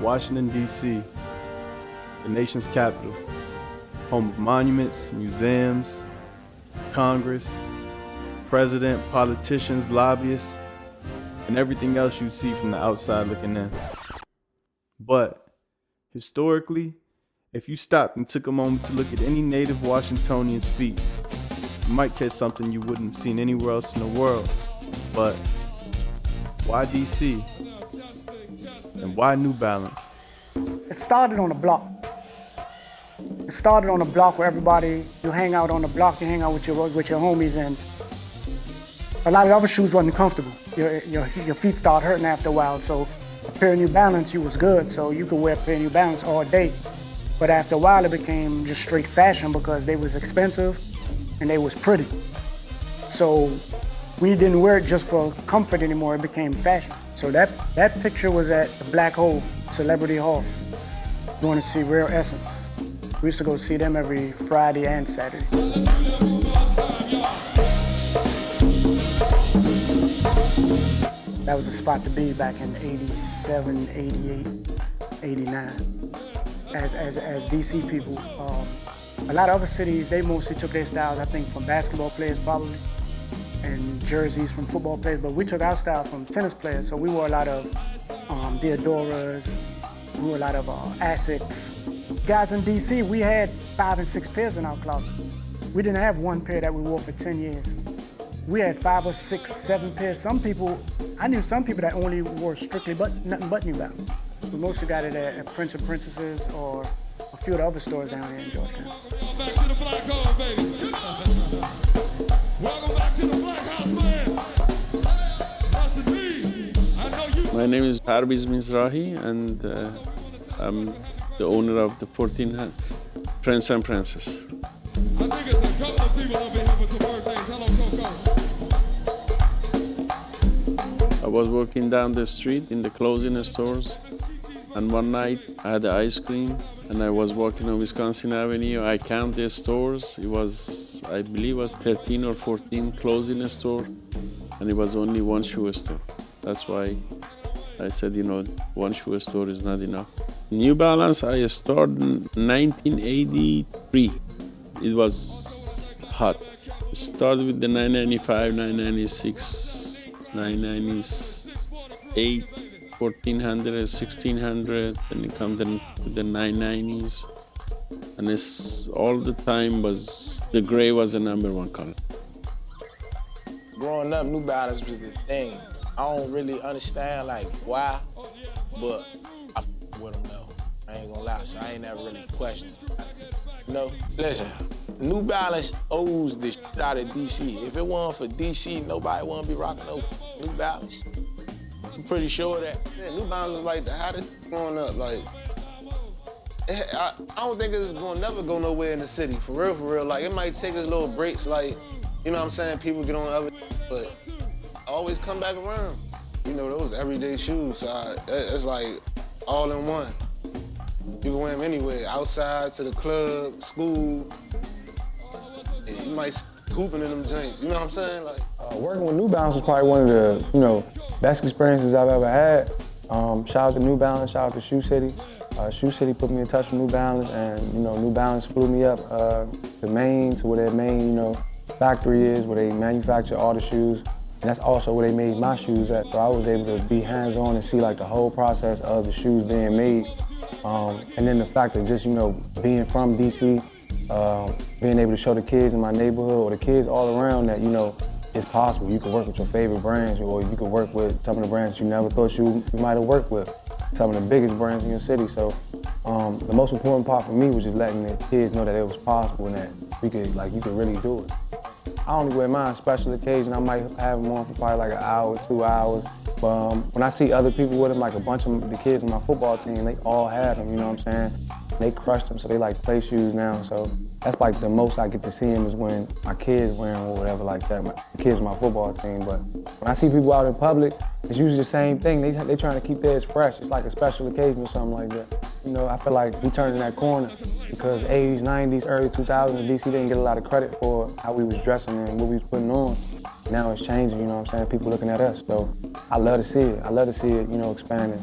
Washington, D.C., the nation's capital, home of monuments, museums, Congress, president, politicians, lobbyists, and everything else you see from the outside looking in. But historically, if you stopped and took a moment to look at any native Washingtonian's feet, you might catch something you wouldn't have seen anywhere else in the world. But why DC? And why New Balance? It started on a block. It started on a block where everybody, you hang out on the block, you hang out with your homies, and a lot of other shoes wasn't comfortable. Your feet start hurting after a while, so a pair of New Balance, you was good, so you could wear a pair of New Balance all day. But after a while, it became just straight fashion because they was expensive and they was pretty. So we didn't wear it just for comfort anymore, it became fashion. So that picture was at the Black Hole, Celebrity Hall. You want to see Rare Essence. We used to go see them every Friday and Saturday. That was a spot to be back in 87, 88, 89. As DC people, a lot of other cities, they mostly took their styles, I think, from basketball players probably, and jerseys from football players, but we took our style from tennis players, so we wore a lot of Diodoras, we wore a lot of Asics. Guys in DC, we had 5 and 6 pairs in our closet. We didn't have one pair that we wore for 10 years. We had 5 or 6, 7 pairs. Some people, I knew some people that only wore strictly nothing but New Balance. We mostly got it at Prince and Princesses or a few of the other stores down here in Georgetown. Welcome back to the Black Hole, baby. Welcome back to the Black House, man. My name is Parviz Mizrahi, and I'm the owner of the 14 Prince and Princess. I think it's a couple of people up in here with some birthdays. Hello, Coco. I was working down the street in the clothing stores, and one night I had ice cream, and I was walking on Wisconsin Avenue. I counted the stores. It was, I believe, it was 13 or 14 clothing store, and it was only one shoe store. That's why I said, one shoe store is not enough. New Balance, I started in 1983. It was hot. It started with the 995, 996, 998, 1400, 1600, and it comes to the 990s. And it's all the time the gray was the #1 color. Growing up, New Balance was the thing. I don't really understand why, but I with them though. I ain't gonna lie, so I ain't never really questioned. Listen, New Balance owes the shit out of DC. If it wasn't for DC, nobody wouldn't be rocking no New Balance. I'm pretty sure of that. Yeah, New Balance was like the hottest growing up. I don't think it's never go nowhere in the city, for real. Like, it might take us little breaks, you know what I'm saying? People get on other, but always come back around. Those everyday shoes, so it's like all in one. You can wear them anywhere, outside, to the club, school. And you might hooping in them joints, you know what I'm saying? Working with New Balance was probably one of the, best experiences I've ever had. Shout out to New Balance, shout out to Shoe City. Shoe City put me in touch with New Balance, and New Balance flew me up to Maine, to where their main, factory is, where they manufacture all the shoes. And that's also where they made my shoes at. So I was able to be hands-on and see the whole process of the shoes being made. And then the fact of just, being from DC, being able to show the kids in my neighborhood or the kids all around that, it's possible. You can work with your favorite brands, or you can work with some of the brands you never thought you might have worked with, some of the biggest brands in your city. So the most important part for me was just letting the kids know that it was possible and that you could really do it. I only wear mine on special occasion. I might have them on for probably an hour, 2 hours. But when I see other people with them, a bunch of the kids on my football team, they all have them, you know what I'm saying? They crush them, so they play shoes now. So that's the most I get to see them is when my kids wear them or whatever like that. My kids on my football team. But when I see people out in public, it's usually the same thing. They trying to keep theirs fresh. It's like a special occasion or something like that. I feel like we turned in that corner because 80s, 90s, early 2000s, DC didn't get a lot of credit for how we was dressing and what we was putting on. Now it's changing, you know what I'm saying? People looking at us. So I love to see it. I love to see it, expanding.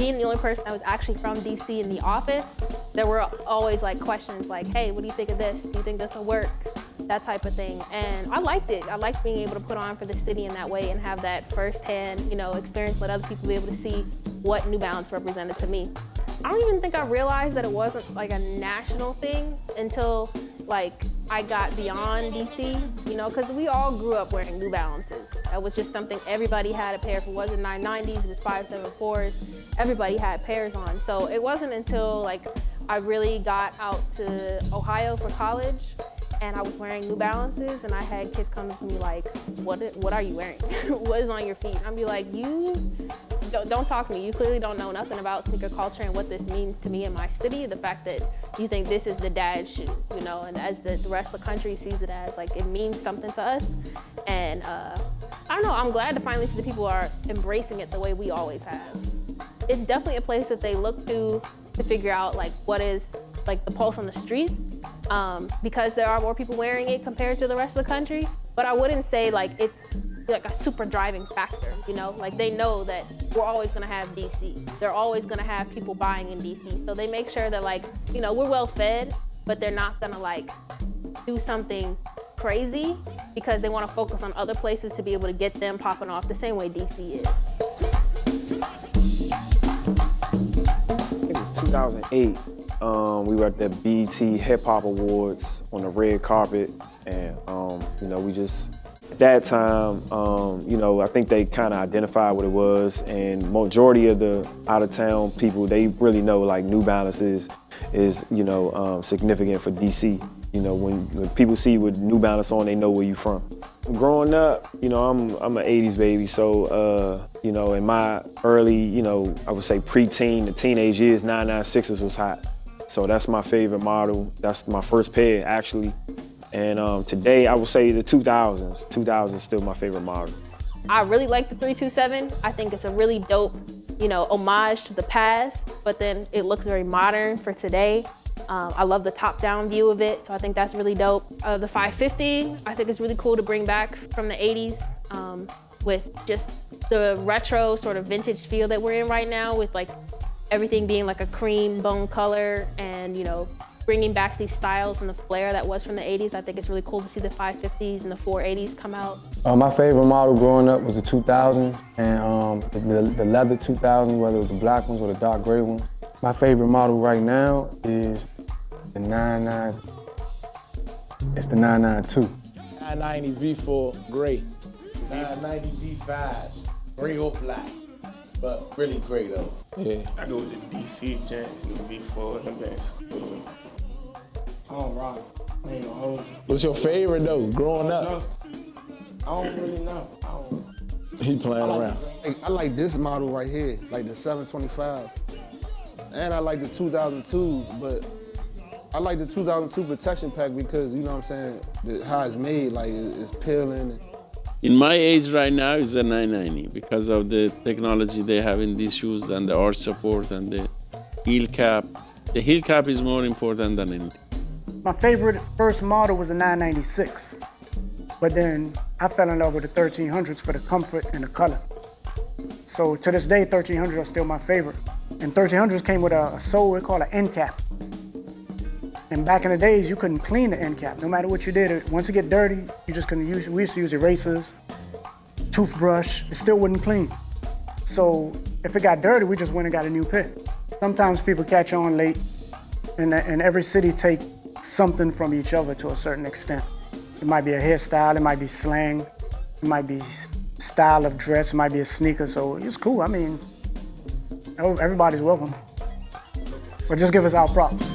being the only person that was actually from DC in the office, there were always like questions like, hey, what do you think of this? Do you think this will work? That type of thing. And I liked it. I liked being able to put on for the city in that way and have that firsthand, experience, let other people be able to see what New Balance represented to me. I don't even think I realized that it wasn't like a national thing until like I got beyond DC, because we all grew up wearing New Balances. That was just something everybody had a pair. If it wasn't 990s, it was 574s. Everybody had pairs on. So it wasn't until like I really got out to Ohio for college and I was wearing New Balances and I had kids come to me like, what are you wearing? What is on your feet? And I'd be like, you don't talk to me. You clearly don't know nothing about sneaker culture and what this means to me in my city. The fact that you think this is the dad shoe, and as the rest of the country sees it as, like, it means something to us. And I don't know, I'm glad to finally see that people are embracing it the way we always have. It's definitely a place that they look to figure out like what is like the pulse on the street, because there are more people wearing it compared to the rest of the country. But I wouldn't say like it's like a super driving factor, like they know that we're always gonna have DC. They're always gonna have people buying in DC. So they make sure that like, we're well fed, but they're not gonna like do something crazy because they wanna focus on other places to be able to get them popping off the same way DC is. It was 2008. We were at the BET Hip Hop Awards on the red carpet, and we just, at that time, I think they kind of identified what it was, and majority of the out-of-town people, they really know like New Balance is significant for DC. When people see with New Balance on, they know where you from. Growing up, I'm an 80s baby, so, in my early, I would say preteen to teenage years, 996s was hot. So that's my favorite model. That's my first pair, actually. And today, I would say the 2000s. 2000s is still my favorite model. I really like the 327. I think it's a really dope, homage to the past, but then it looks very modern for today. I love the top-down view of it, so I think that's really dope. The 550, I think it's really cool to bring back from the 80s with just the retro sort of vintage feel that we're in right now, with like everything being like a cream bone color and, bringing back these styles and the flair that was from the 80s. I think it's really cool to see the 550s and the 480s come out. My favorite model growing up was the 2000s and the leather 2000s, whether it was the black ones or the dark gray ones. My favorite model right now is the 992. 990 V4 gray. 990 V5s, gray or black, but really gray though. Yeah. I go with the DC Giants, the V4, the best. I don't rock. I ain't gonna hold you. What's your favorite though, growing up? I don't really know. He playing around. I like this model right here, like the 725. And I like the 2002, but I like the 2002 protection pack because, how it's made, like it's peeling. In my age right now is the 990 because of the technology they have in these shoes and the arch support and the heel cap. The heel cap is more important than anything. My favorite first model was a 996, but then I fell in love with the 1300s for the comfort and the color. So to this day, 1300s are still my favorite. And 1300s came with a sole we call an end cap. And back in the days, you couldn't clean the end cap. No matter what you did, once it get dirty, you just couldn't use it. We used to use erasers, toothbrush, it still wouldn't clean. So if it got dirty, we just went and got a new pair. Sometimes people catch on late, and every city take something from each other to a certain extent. It might be a hairstyle, it might be slang, it might be style of dress, it might be a sneaker, so it's cool. I mean, everybody's welcome. But just give us our props.